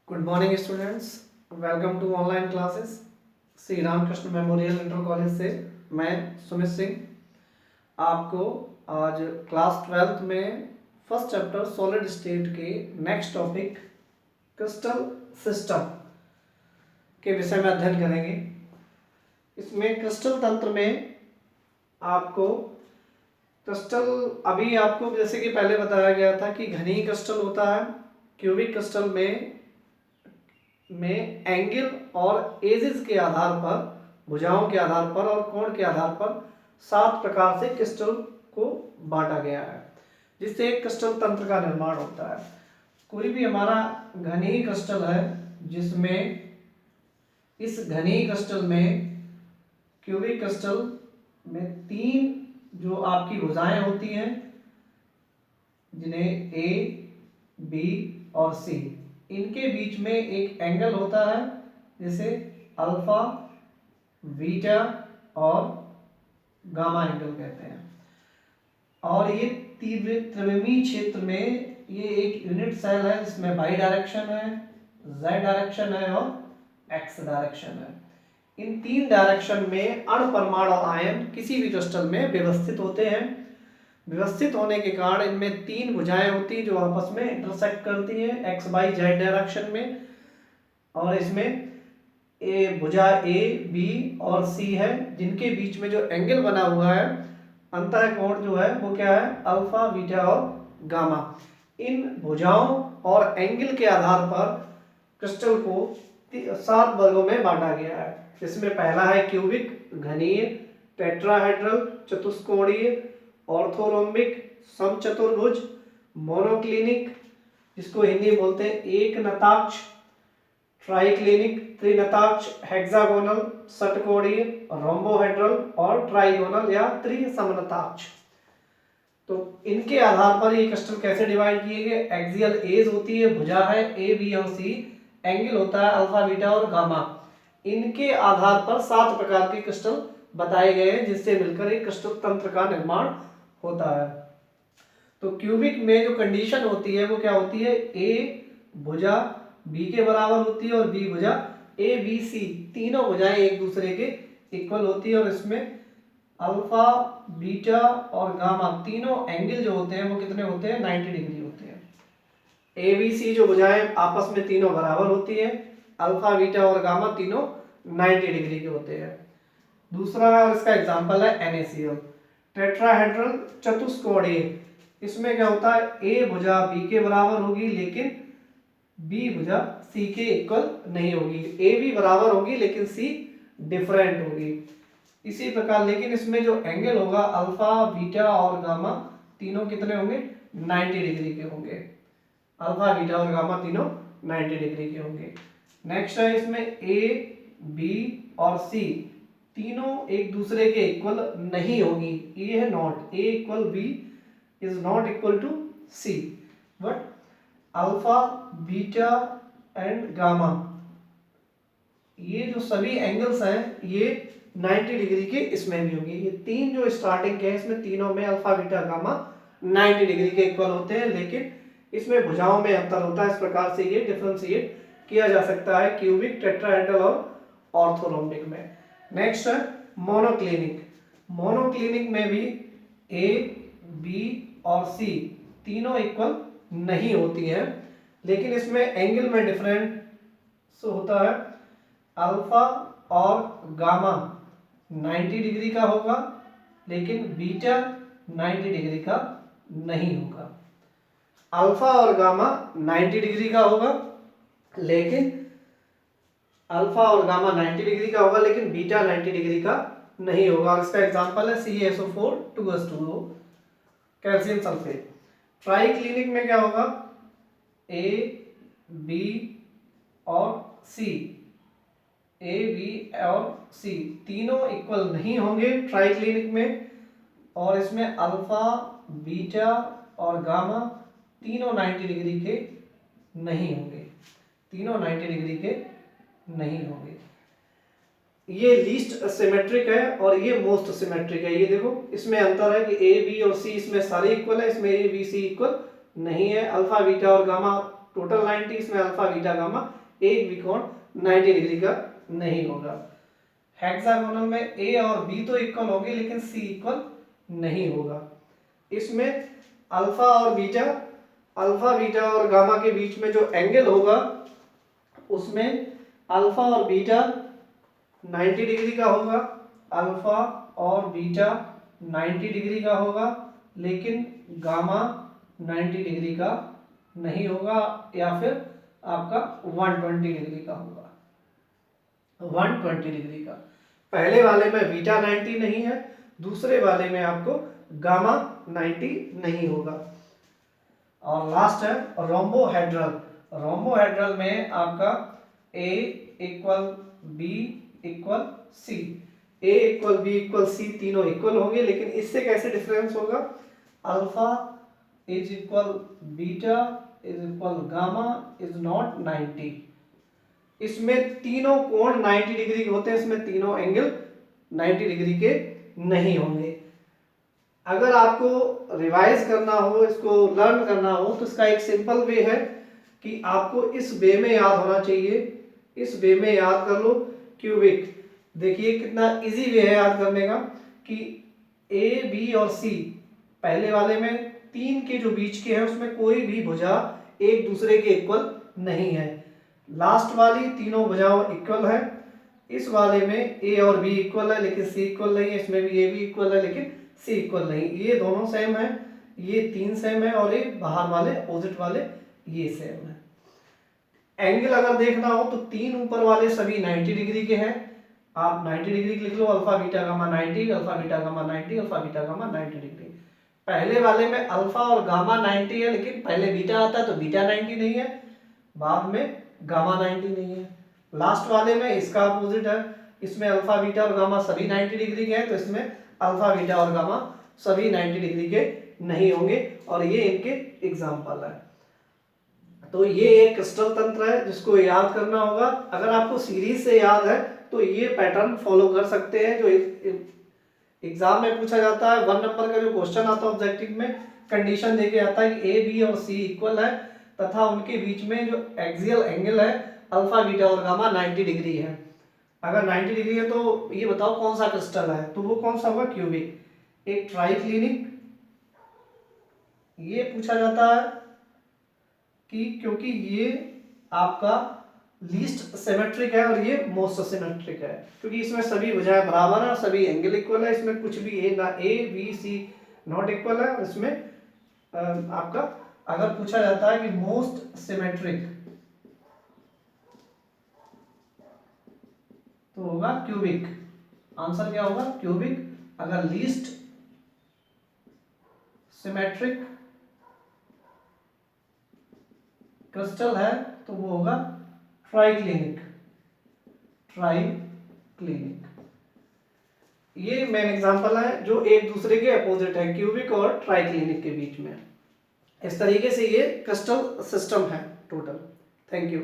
Good morning students, welcome to online classes Shri Ramkrishna memorial inter college से। मैं सुमित सिंह आपको आज क्लास 12th में फर्स्ट चैप्टर सॉलिड स्टेट के नेक्स्ट टॉपिक क्रिस्टल सिस्टम के विषय में अध्ययन करेंगे। इसमें क्रिस्टल तंत्र में आपको क्रिस्टल अभी आपको जैसे कि पहले बताया गया था कि घनी क्रिस्टल होता है। क्यूबिक क्रिस्टल में एंगल और एजेस के आधार पर, भुजाओं के आधार पर और कोण के आधार पर 7 प्रकार से क्रिस्टल को बांटा गया है, जिससे एक क्रिस्टल तंत्र का निर्माण होता है। कोई भी हमारा घनी क्रिस्टल है जिसमें इस घनी क्रिस्टल में क्यूबिक क्रिस्टल में 3 जो आपकी भुजाएं होती हैं जिन्हें ए, बी और सी, इनके बीच में एक एंगल होता है जिसे अल्फा, बीटा और गामा एंगल कहते हैं। और ये त्रिविमीय क्षेत्र में ये एक यूनिट सेल है जिसमें वाई डायरेक्शन है, जेड डायरेक्शन है और एक्स डायरेक्शन है। इन 3 डायरेक्शन में अणपरमाणु आयन किसी भी क्रिस्टल में व्यवस्थित होते हैं। व्यवस्थित होने के कारण इनमें 3 भुजाएं होती हैं जो आपस में इंटरसेक्ट करती हैं एक्स वाई जेड डायरेक्शन में। और इसमें भुजा ए, बी और सी है जिनके बीच में जो एंगल बना हुआ है, अंतः कोण जो है वो क्या है, अल्फा, बीटा और गामा। इन भुजाओं और एंगल के आधार पर क्रिस्टल को 7 वर्गों में बांटा गया है। इसमें पहला है क्यूबिक, घनीय, टेट्राहेड्रल, चतुष्कोणीय, ऑर्थोरोम्बिक, समचतुर्भुज, मोनोक्लिनिक जिसको हिंदी में बोलते हैं एक नताक्ष, ट्राइक्लिनिक, त्रिनताक्ष, हेक्सागोनल, षटकोणीय, रोम्बोहेड्रल और ट्राइगोनल या त्रिसमनताक्ष। तो इनके आधार पर ये क्रिस्टल कैसे डिवाइड किए गए, एक्सियल एज होती है, भुजा है ए, बी और सी, एंगल होता है अल्फा, बीटा और गामा। इनके आधार पर 7 प्रकार के क्रिस्टल बताए गए हैं जिससे मिलकर एक क्रिस्टल तंत्र का निर्माण होता है। तो क्यूबिक में जो कंडीशन होती है वो क्या होती है, ए भुजा बी के बराबर होती है और बी भुजा ए, बी, सी तीनों भुजाएं एक दूसरे के इक्वल होती है। और इसमें अल्फा, बीटा और गामा तीनों एंगल जो होते हैं वो कितने होते हैं, 90 डिग्री होते हैं। ए, बी, सी जो भुजाएं आपस में तीनों बराबर होती है, अल्फा, बीटा और गामा तीनों 90 डिग्री के होते हैं। दूसरा है और इसका एग्जांपल है NaCl, टेट्राहेड्रल चतुष्कोणीय। इसमें क्या होता है, ए भुजा बी के बराबर होगी लेकिन बी भुजा सी के इक्वल नहीं होगी, ए भी बराबर होगी लेकिन सी डिफरेंट होगी। इसी प्रकार लेकिन इसमें जो एंगल होगा अल्फा, बीटा और गामा तीनों कितने होंगे, 90 डिग्री के होंगे। अल्फा, बीटा और गामा तीनों 90 डिग्री के होंगे। नेक्स्ट है इसमें ए, बी और सी तीनों एक दूसरे के इक्वल नहीं होगी। ये है not, A equal B is not equal to C, but alpha, beta and gamma ये जो सभी एंगल्स हैं ये 90 डिग्री के इसमें भी होंगे। ये 3 जो स्टार्टिंग के हैं इसमें तीनों में अल्फा, बीटा, गामा 90 डिग्री के इक्वल होते हैं, लेकिन इसमें भुजाओं में अंतर होता है। इस प्रकार से ये डिफरेंशिएट किया जा सकता है क्यूबिक, टेट्राहेड्रल और ऑर्थोरोम्बिक में। नेक्स्ट है मोनोक्लिनिक। मोनोक्लिनिक में भी ए, बी और सी तीनों इक्वल नहीं होती हैं, लेकिन इसमें एंगल में डिफरेंस होता है। अल्फा और गामा 90 डिग्री का होगा लेकिन बीटा 90 डिग्री का नहीं होगा। अल्फा और गामा 90 डिग्री का होगा लेकिन अल्फा और गामा 90 डिग्री का होगा लेकिन बीटा 90 डिग्री का नहीं होगा। और इसका एग्जांपल है CaSO4 2s2O, calcium sulphate. Triclinic में क्या होगा, ए, बी और सी, ए, बी और सी तीनों इक्वल नहीं होंगे ट्राइक्लिनिक में। और इसमें अल्फा, बीटा और गामा तीनों 90 डिग्री के नहीं होंगे, तीनों 90 डिग्री के नहीं होंगे। ये लीस्ट सिमेट्रिक है और ये मोस्ट सिमेट्रिक है। ये देखो इसमें अंतर है कि ए, बी और सी इसमें सारे इक्वल है, इसमें ए, बी, सी इक्वल नहीं है। अल्फा, बीटा और गामा टोटल 90, इसमें अल्फा बीटा गामा एक भी कोण 90 डिग्री का नहीं होगा। हेक्सागोनल में ए और बी तो इक्वल होंगे लेकिन सी इक्वल नहीं होगा। इसमें अल्फा बीटा और गामा के बीच में जो एंगल होगा उसमें अल्फा और बीटा 90 डिग्री का होगा, अल्फा और बीटा 90 डिग्री का होगा, लेकिन गामा 90 डिग्री का नहीं होगा, या फिर आपका 120 डिग्री का होगा, 120 डिग्री का। पहले वाले में बीटा 90 नहीं है, दूसरे वाले में आपको गामा 90 नहीं होगा। और लास्ट है रोम्बोहेड्रल। रोम्बोहेड्रल में आपका ए इक्वल बी इक्वल सी, ए इक्वल बी इक्वल सी तीनों इक्वल होंगे, लेकिन इससे कैसे डिफरेंस होगा, alpha is equal beta is equal gamma is not 90। इसमें तीनों कोण 90 डिग्री के होते हैं, इसमें तीनों एंगल 90 डिग्री के नहीं होंगे। अगर आपको रिवाइज करना हो, इसको लर्न करना हो, तो इसका एक सिंपल वे है कि आपको इस वे में याद होना चाहिए। इस वे में याद कर लो क्यूबिक। देखिए कितना इजी वे है याद करने का कि ए बी और सी, पहले वाले में तीन के जो बीच के हैं उसमें कोई भी भुजा एक दूसरे के इक्वल नहीं है, लास्ट वाली तीनों भुजाओं इक्वल है। इस वाले में ए और बी इक्वल है लेकिन सी इक्वल नहीं है, इसमें भी ए भी इक्वल है लेकिन सी इक्वल नहीं। ये दोनों सेम है, ये तीन सेम है, और ये बाहर वाले अपोजिट वाले ये सेम है। एंगल अगर देखना हो तो तीन ऊपर वाले सभी 90 डिग्री के हैं, आप 90 डिग्री लिख लो, alpha beta gamma 90, alpha beta gamma 90, alpha beta gamma 90 degree. पहले वाले में अल्फा और गामा 90 है, लेकिन पहले बीटा आता है तो बीटा 90 नहीं है, बाद में गामा 90 नहीं है। लास्ट वाले में इसका अपोजिट है, इसमें अल्फा बीटा और गामा सभी 90 डिग्री के हैं, तो इसमें अल्फा बीटा और गामा सभी 90 डिग्री के नहीं होंगे, और ये इनके एग्जाम्पल है। तो ये एक क्रिस्टल तंत्र है जिसको याद करना होगा। अगर आपको सीरीज से याद है तो ये पैटर्न फॉलो कर सकते हैं जो एग्जाम में पूछा जाता है। 1 नंबर का जो क्वेश्चन आता है ऑब्जेक्टिव में, कंडीशन देके आता है कि ए बी और सी इक्वल है तथा उनके बीच में जो एक्सियल एंगल है अल्फा बीटा और गामा 90 डिग्री है। अगर 90 डिग्री है तो ये बताओ कौन सा क्रिस्टल है, तो वो कौन सा होगा, क्यूबिक। एक ट्राइक्लिनिक ये पूछा जाता है कि क्योंकि ये आपका लीस्ट सिमेट्रिक है और ये मोस्ट सिमेट्रिक है, क्योंकि इसमें सभी भुजाएं बराबर है और सभी एंगल इक्वल है, इसमें कुछ भी A B C not equal है। और इसमें आपका अगर पूछा जाता है कि मोस्ट सिमेट्रिक तो होगा क्यूबिक, आंसर क्या होगा, क्यूबिक। अगर लीस्ट सिमेट्रिक क्रिस्टल है तो वो होगा ट्राइक्लिनिक। ये मेन एग्जांपल है जो एक दूसरे के अपोजिट है, क्यूबिक और ट्राइक्लिनिक के बीच में। इस तरीके से ये क्रिस्टल सिस्टम है टोटल। Thank you.